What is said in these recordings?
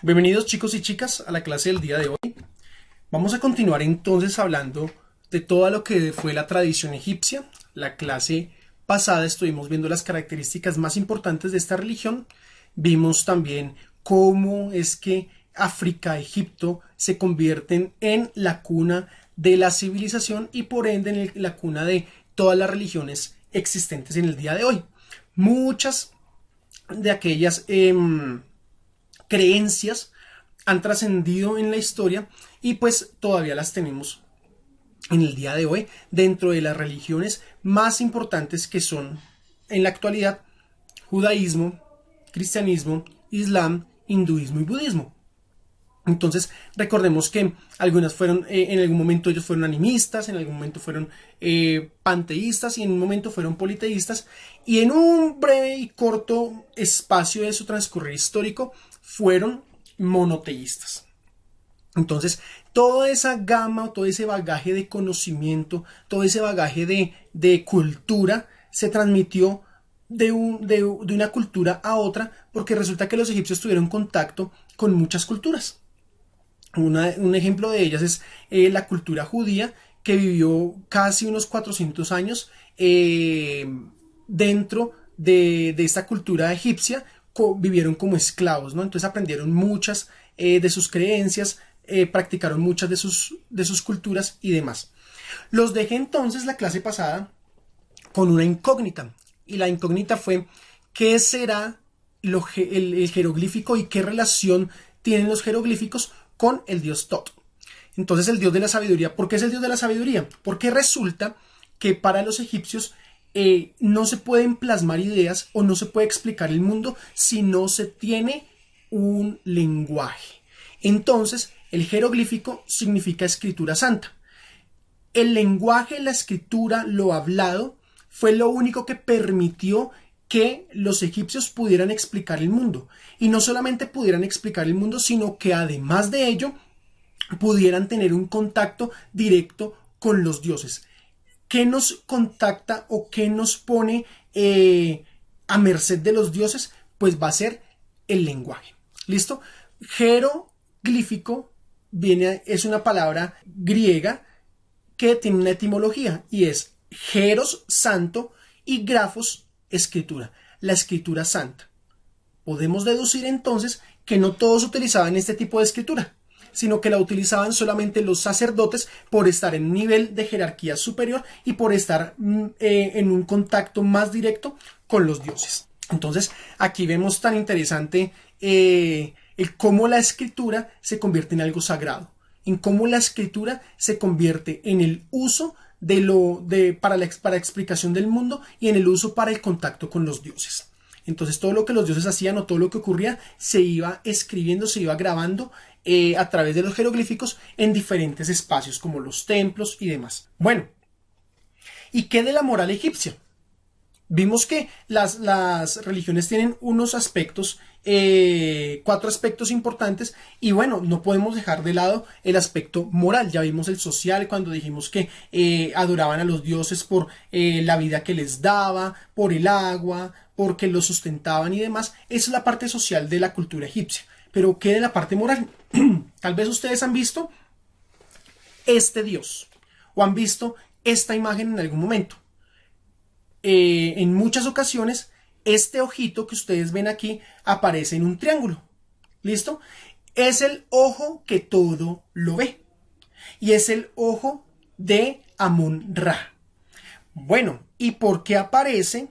Bienvenidos chicos y chicas a la clase del día de hoy. Vamos a continuar entonces hablando de todo lo que fue la tradición egipcia. La clase pasada estuvimos viendo las características más importantes de esta religión. Vimos también cómo es que África, Egipto se convierten en la cuna de la civilización y por ende en la cuna de todas las religiones existentes en el día de hoy. Muchas de aquellas creencias han trascendido en la historia y pues todavía las tenemos en el día de hoy dentro de las religiones más importantes que son en la actualidad judaísmo, cristianismo, islam, hinduismo y budismo. Entonces recordemos que algunas fueron, en algún momento ellos fueron animistas, en algún momento fueron panteístas y en un momento fueron politeístas y en un breve y corto espacio de su transcurrir histórico fueron monoteístas. Entonces, toda esa gama, todo ese bagaje de conocimiento, todo ese bagaje de cultura se transmitió de una cultura a otra porque resulta que los egipcios tuvieron contacto con muchas culturas. Un ejemplo de ellas es la cultura judía que vivió casi unos 400 años dentro de esta cultura egipcia, vivieron como esclavos, ¿no? Entonces aprendieron muchas de sus creencias, practicaron muchas de sus culturas y demás. Los dejé entonces la clase pasada con una incógnita y la incógnita fue ¿qué será el jeroglífico y qué relación tienen los jeroglíficos con el dios Tot? Entonces el dios de la sabiduría, ¿por qué es el dios de la sabiduría? Porque resulta que para los egipcios no se pueden plasmar ideas o no se puede explicar el mundo si no se tiene un lenguaje. Entonces el jeroglífico significa escritura santa. El lenguaje, la escritura, lo hablado fue lo único que permitió que los egipcios pudieran explicar el mundo. Y no solamente pudieran explicar el mundo, sino que además de ello pudieran tener un contacto directo con los dioses. ¿Qué nos contacta o qué nos pone a merced de los dioses? Pues va a ser el lenguaje. ¿Listo? Jeroglífico es una palabra griega que tiene una etimología y es jeros, santo, y grafos, escritura, la escritura santa. Podemos deducir entonces que no todos utilizaban este tipo de escritura, sino que la utilizaban solamente los sacerdotes por estar en un nivel de jerarquía superior y por estar en un contacto más directo con los dioses. Entonces aquí vemos tan interesante el cómo la escritura se convierte en algo sagrado, en cómo la escritura se convierte en el uso para la explicación del mundo y en el uso para el contacto con los dioses. Entonces todo lo que los dioses hacían o todo lo que ocurría se iba escribiendo, se iba grabando a través de los jeroglíficos en diferentes espacios como los templos y demás. Bueno, ¿y qué de la moral egipcia? Vimos que las religiones tienen unos aspectos, 4 aspectos importantes y bueno, no podemos dejar de lado el aspecto moral. Ya vimos el social cuando dijimos que adoraban a los dioses por la vida que les daba, por el agua, porque los sustentaban y demás. Esa es la parte social de la cultura egipcia. Pero ¿qué de la parte moral? Tal vez ustedes han visto este dios o han visto esta imagen en algún momento. En muchas ocasiones este ojito que ustedes ven aquí aparece en un triángulo. ¿Listo? Es el ojo que todo lo ve. Y es el ojo de Amon-Ra. Bueno, ¿y por qué aparece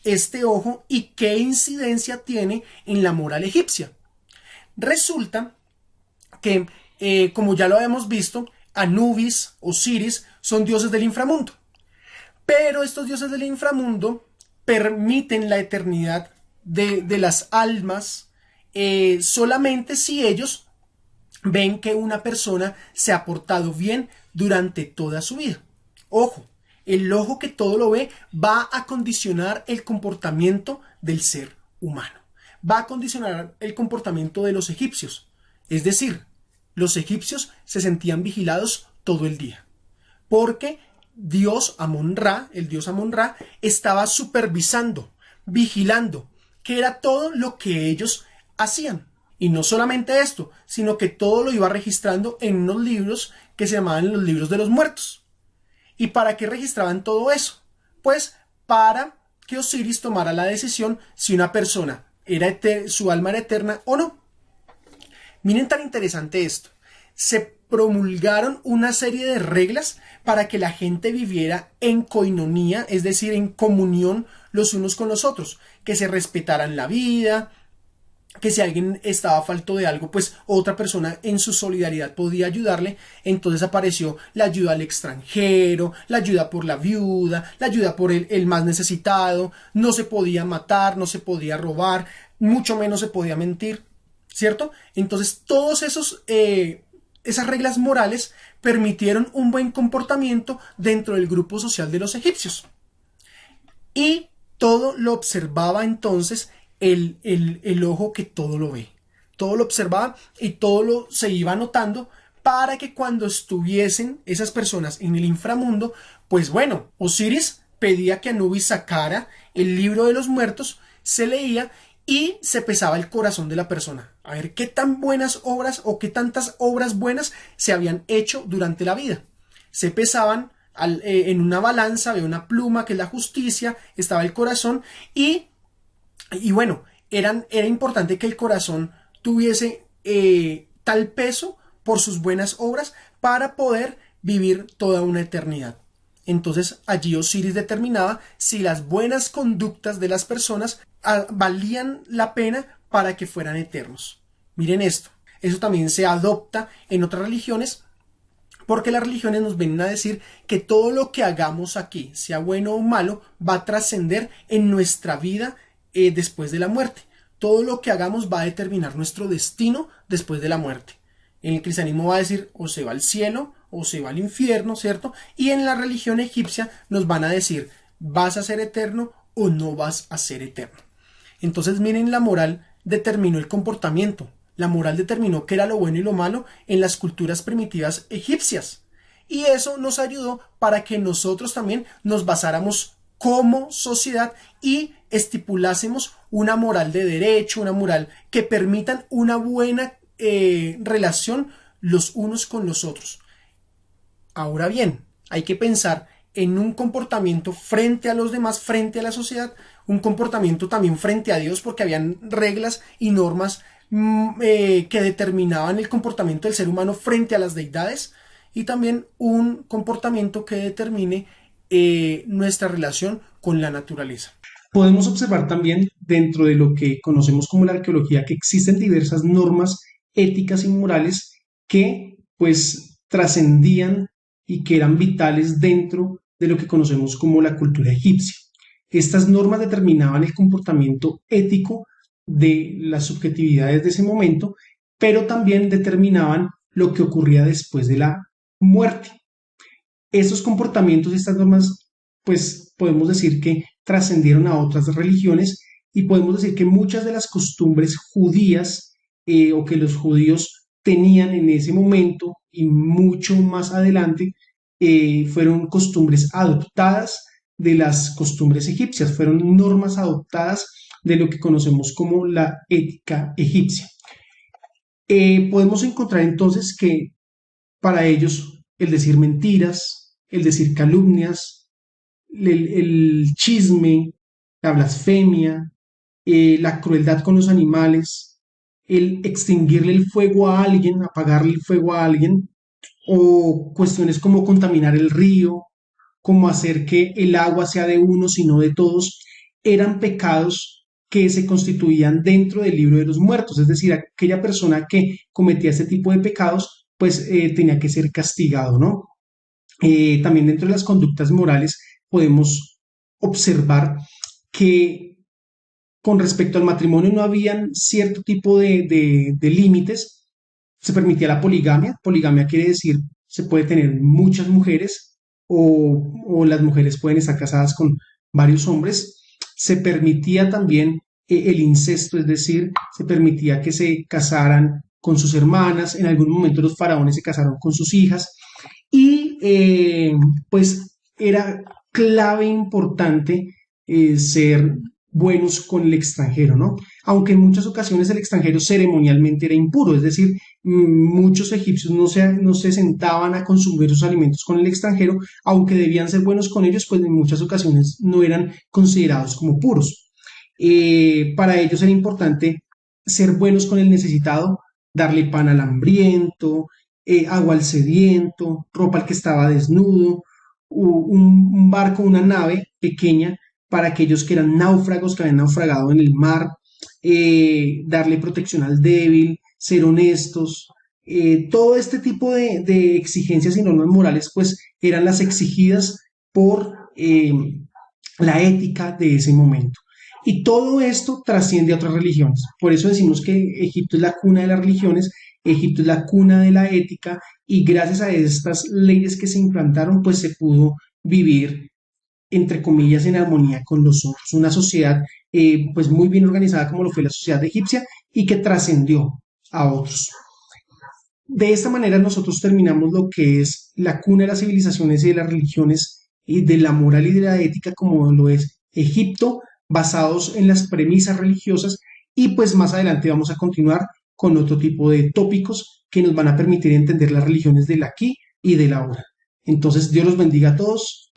este ojo y qué incidencia tiene en la moral egipcia? Resulta que, como ya lo habíamos visto, Anubis, Osiris son dioses del inframundo. Pero estos dioses del inframundo permiten la eternidad de las almas solamente si ellos ven que una persona se ha portado bien durante toda su vida. Ojo, el ojo que todo lo ve va a condicionar el comportamiento del ser humano. Va a condicionar el comportamiento de los egipcios. Es decir, los egipcios se sentían vigilados todo el día. Porque Dios Amon-Ra, el dios Amon-Ra, estaba supervisando, vigilando, que era todo lo que ellos hacían. Y no solamente esto, sino que todo lo iba registrando en unos libros que se llamaban los libros de los muertos. ¿Y para qué registraban todo eso? Pues para que Osiris tomara la decisión si una persona su alma era eterna o no. Miren tan interesante esto. Se promulgaron una serie de reglas para que la gente viviera en coinonía, es decir, en comunión los unos con los otros, que se respetaran la vida, que si alguien estaba falto de algo, pues otra persona en su solidaridad podía ayudarle. Entonces apareció la ayuda al extranjero, la ayuda por la viuda, la ayuda por el más necesitado. No se podía matar, no se podía robar, mucho menos se podía mentir, ¿cierto? Entonces todos esas reglas morales permitieron un buen comportamiento dentro del grupo social de los egipcios. Y todo lo observaba entonces el ojo que todo lo ve. Todo lo observaba y todo lo se iba anotando para que cuando estuviesen esas personas en el inframundo, pues bueno, Osiris pedía que Anubis sacara el libro de los muertos, se leía y se pesaba el corazón de la persona. A ver qué tan buenas obras o qué tantas obras buenas se habían hecho durante la vida. Se pesaban en una balanza, había una pluma que es la justicia, estaba el corazón y bueno, era importante que el corazón tuviese tal peso por sus buenas obras para poder vivir toda una eternidad. Entonces allí Osiris determinaba si las buenas conductas de las personas valían la pena para que fueran eternos. Miren esto, eso también se adopta en otras religiones, porque las religiones nos vienen a decir que todo lo que hagamos aquí, sea bueno o malo, va a trascender en nuestra vida después de la muerte. Todo lo que hagamos va a determinar nuestro destino después de la muerte. En el cristianismo va a decir o se va al cielo o se va al infierno, ¿cierto? Y en la religión egipcia nos van a decir vas a ser eterno o no vas a ser eterno. Entonces miren, la moral determinó el comportamiento. La moral determinó qué era lo bueno y lo malo en las culturas primitivas egipcias. Y eso nos ayudó para que nosotros también nos basáramos como sociedad y estipulásemos una moral de derecho, una moral que permitan una buena relación los unos con los otros. Ahora bien, hay que pensar en un comportamiento frente a los demás, frente a la sociedad, un comportamiento también frente a Dios, porque habían reglas y normas que determinaban el comportamiento del ser humano frente a las deidades, y también un comportamiento que determine nuestra relación con la naturaleza. Podemos observar también dentro de lo que conocemos como la arqueología que existen diversas normas éticas y morales que pues trascendían y que eran vitales dentro de lo que conocemos como la cultura egipcia. Estas normas determinaban el comportamiento ético de las subjetividades de ese momento, pero también determinaban lo que ocurría después de la muerte. Estos comportamientos, estas normas, pues podemos decir que trascendieron a otras religiones y podemos decir que muchas de las costumbres judías o que los judíos tenían en ese momento y mucho más adelante fueron costumbres adoptadas de las costumbres egipcias, fueron normas adoptadas de lo que conocemos como la ética egipcia. Podemos encontrar entonces que para ellos el decir mentiras, el decir calumnias, el chisme, la blasfemia, la crueldad con los animales, el extinguirle el fuego a alguien, apagarle el fuego a alguien, o cuestiones como contaminar el río, como hacer que el agua sea de unos y no de todos, eran pecados que se constituían dentro del libro de los muertos, es decir, aquella persona que cometía este tipo de pecados, pues tenía que ser castigado, ¿no? También dentro de las conductas morales podemos observar que con respecto al matrimonio no habían cierto tipo de límites, se permitía la poligamia. Poligamia quiere decir se puede tener muchas mujeres o las mujeres pueden estar casadas con varios hombres. Se permitía también el incesto, es decir, se permitía que se casaran con sus hermanas. En algún momento los faraones se casaron con sus hijas y pues era clave importante ser buenos con el extranjero, ¿no? aunque en muchas ocasiones el extranjero ceremonialmente era impuro, es decir, muchos egipcios no se sentaban a consumir sus alimentos con el extranjero, aunque debían ser buenos con ellos, pues en muchas ocasiones no eran considerados como puros. Para ellos era importante ser buenos con el necesitado, darle pan al hambriento, agua al sediento, ropa al que estaba desnudo, un barco, una nave pequeña para aquellos que eran náufragos, que habían naufragado en el mar, darle protección al débil, ser honestos. Todo este tipo de exigencias y normas morales, pues eran las exigidas por la ética de ese momento. Y todo esto trasciende a otras religiones. Por eso decimos que Egipto es la cuna de las religiones, Egipto es la cuna de la ética, y gracias a estas leyes que se implantaron, pues se pudo vivir, entre comillas, en armonía con los otros. Una sociedad pues muy bien organizada como lo fue la sociedad egipcia y que trascendió a otros. De esta manera nosotros terminamos lo que es la cuna de las civilizaciones y de las religiones y de la moral y de la ética como lo es Egipto, basados en las premisas religiosas, y pues más adelante vamos a continuar con otro tipo de tópicos que nos van a permitir entender las religiones del aquí y del ahora. Entonces, Dios los bendiga a todos.